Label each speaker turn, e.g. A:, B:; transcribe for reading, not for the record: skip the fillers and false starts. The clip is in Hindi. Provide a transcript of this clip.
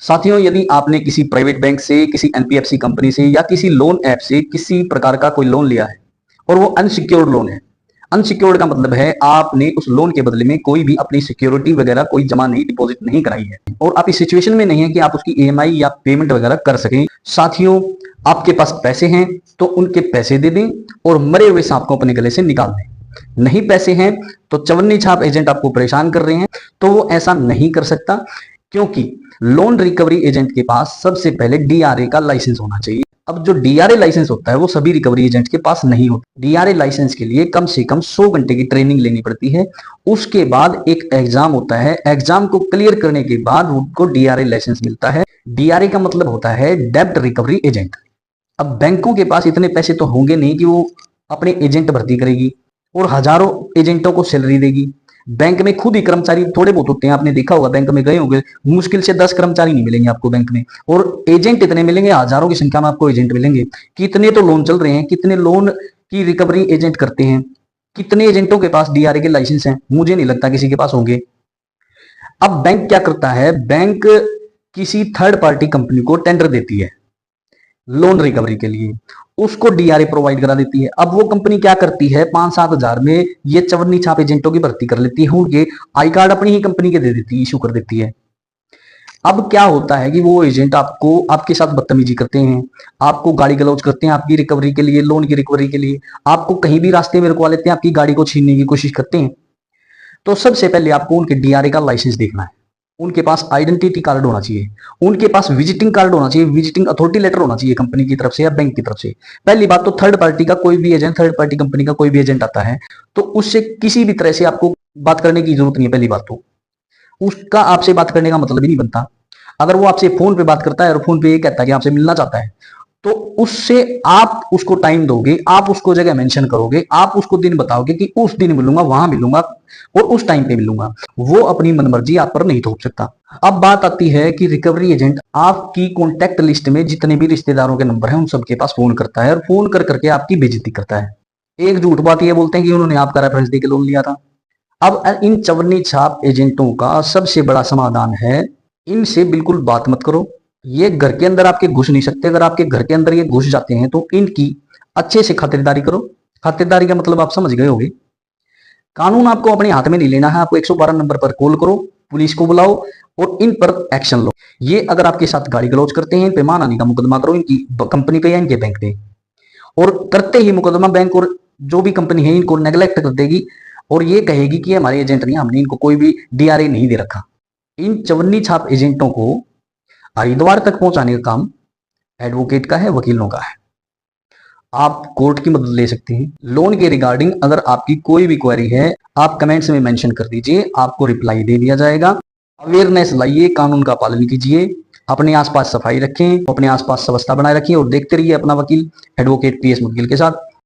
A: साथियों, यदि आपने किसी प्राइवेट बैंक से, किसी एनबीएफसी कंपनी से या किसी लोन ऐप से किसी प्रकार का कोई लोन लिया है और वो अनसिक्योर्ड लोन है। अनसिक्योर्ड का मतलब है आपने उस लोन के बदले में कोई भी अपनी सिक्योरिटी वगैरह कोई जमा नहीं, डिपॉजिट नहीं कराई है और आप इस सिचुएशन में नहीं है कि आप उसकी ईएमआई या पेमेंट वगैरह कर सकें। साथियों, आपके पास पैसे हैं तो उनके पैसे दे दें और मरे हुए सांप को अपने गले से निकाल दें। नहीं पैसे हैं तो चवन्नी छाप एजेंट आपको परेशान कर रहे हैं तो वो ऐसा नहीं कर सकता, क्योंकि लोन रिकवरी एजेंट के पास सबसे पहले डीआरए का लाइसेंस होना चाहिए। अब जो डीआरए लाइसेंस होता है वो सभी रिकवरी एजेंट के पास नहीं होता। डीआरए लाइसेंस के लिए कम से कम 100 घंटे की ट्रेनिंग लेनी पड़ती है। उसके बाद एक एग्जाम होता है, एग्जाम को क्लियर करने के बाद उनको डीआरए लाइसेंस मिलता है। डीआरए का मतलब होता है डेब्ट रिकवरी एजेंट। अब बैंकों के पास इतने पैसे तो होंगे नहीं कि वो अपने एजेंट भर्ती करेगी और हजारों एजेंटों को सैलरी देगी। बैंक में खुद ही कर्मचारी थोड़े बहुत होते हैं, आपने देखा होगा, बैंक में गए होंगे, मुश्किल से 10 कर्मचारी नहीं मिलेंगे आपको बैंक में, और एजेंट इतने मिलेंगे, हजारों की संख्या में आपको एजेंट मिलेंगे। कितने तो लोन चल रहे हैं, कितने लोन की रिकवरी एजेंट करते हैं, कितने एजेंटों के पास डीआरए के लाइसेंस हैं? मुझे नहीं लगता किसी के पास होंगे। अब बैंक क्या करता है, बैंक किसी थर्ड पार्टी कंपनी को टेंडर देती है लोन रिकवरी के लिए, उसको डीआरए प्रोवाइड करा देती है। अब वो कंपनी क्या करती है, 5-7 हजार में ये चवन्नी छाप एजेंटों की भर्ती कर लेती है, उनके आई कार्ड अपनी ही कंपनी के दे देती है, इशू कर देती है। अब क्या होता है कि वो एजेंट आपको, आपके साथ बदतमीजी करते हैं, आपको गाली गलौज करते हैं आपकी रिकवरी के लिए, लोन की रिकवरी के लिए, आपको कहीं भी रास्ते में रुकवा लेते हैं, आपकी गाड़ी को छीनने की कोशिश करते हैं। तो सबसे पहले आपको उनके डीआरए का लाइसेंस देखना है, उनके पास आइडेंटिटी कार्ड होना चाहिए, उनके पास विजिटिंग कार्ड होना चाहिए, विजिटिंग अथॉरिटी लेटर होना चाहिए कंपनी की तरफ से या बैंक की तरफ से। पहली बात तो थर्ड पार्टी का कोई भी एजेंट, थर्ड पार्टी कंपनी का कोई भी एजेंट आता है तो उससे किसी भी तरह से आपको बात करने की जरूरत नहीं है। पहली बात तो उसका आपसे बात करने का मतलब ही नहीं बनता। अगर वो आपसे फोन पे बात करता है और फोन पे ये कहता है कि आपसे मिलना चाहता है, तो उससे आप उसको टाइम दोगे, आप उसको जगह मेंशन करोगे, आप उसको दिन बताओगे कि उस दिन मिलूंगा, वहां मिलूंगा और उस टाइम पे मिलूंगा। वो अपनी मनमर्जी आप पर नहीं थोप सकता। अब बात आती है कि रिकवरी एजेंट आपकी कॉन्टैक्ट लिस्ट में जितने भी रिश्तेदारों के नंबर हैं उन सबके पास फोन करता है और फोन कर करके आपकी बेइज्जती करता है। एक झूठ बात ये बोलते हैं कि उन्होंने आपका रेफरेंस देके लोन लिया था। अब इन चवन्नी छाप एजेंटों का सबसे बड़ा समाधान है, इनसे बिल्कुल बात मत करो। ये घर के अंदर आपके घुस नहीं सकते। अगर आपके घर के अंदर ये घुस जाते हैं तो इनकी अच्छे से खातिरदारी करो। खातिरदारी का मतलब आप समझ गए होंगे। कानून आपको अपने हाथ में नहीं लेना है, आपको 112 नंबर पर कॉल करो, पुलिस को बुलाओ और इन पर एक्शन लो। ये अगर आपके साथ गाली गलौज करते हैं, इन पे मानहानि का मुकदमा करो, इनकी कंपनी पे या इनके बैंक पे, और करते ही मुकदमा बैंक और जो भी कंपनी है इनको नेग्लेक्ट कर देगी और ये कहेगी कि हमारे एजेंट नहीं, हमने इनको कोई भी डीआरए नहीं दे रखा। इन चवन्नी छाप एजेंटों को हरिद्वार तक पहुंचाने का काम एडवोकेट का है, वकीलों का है। आप कोर्ट की मदद ले सकते हैं। लोन के रिगार्डिंग अगर आपकी कोई भी क्वेरी है, आप कमेंट्स में मेंशन कर दीजिए, आपको रिप्लाई दे दिया जाएगा। अवेयरनेस लाइए, कानून का पालन कीजिए, अपने आसपास सफाई रखें, अपने आसपास व्यवस्था बनाए रखिए और देखते रहिए अपना वकील एडवोकेट पीएस मुदगिल के साथ।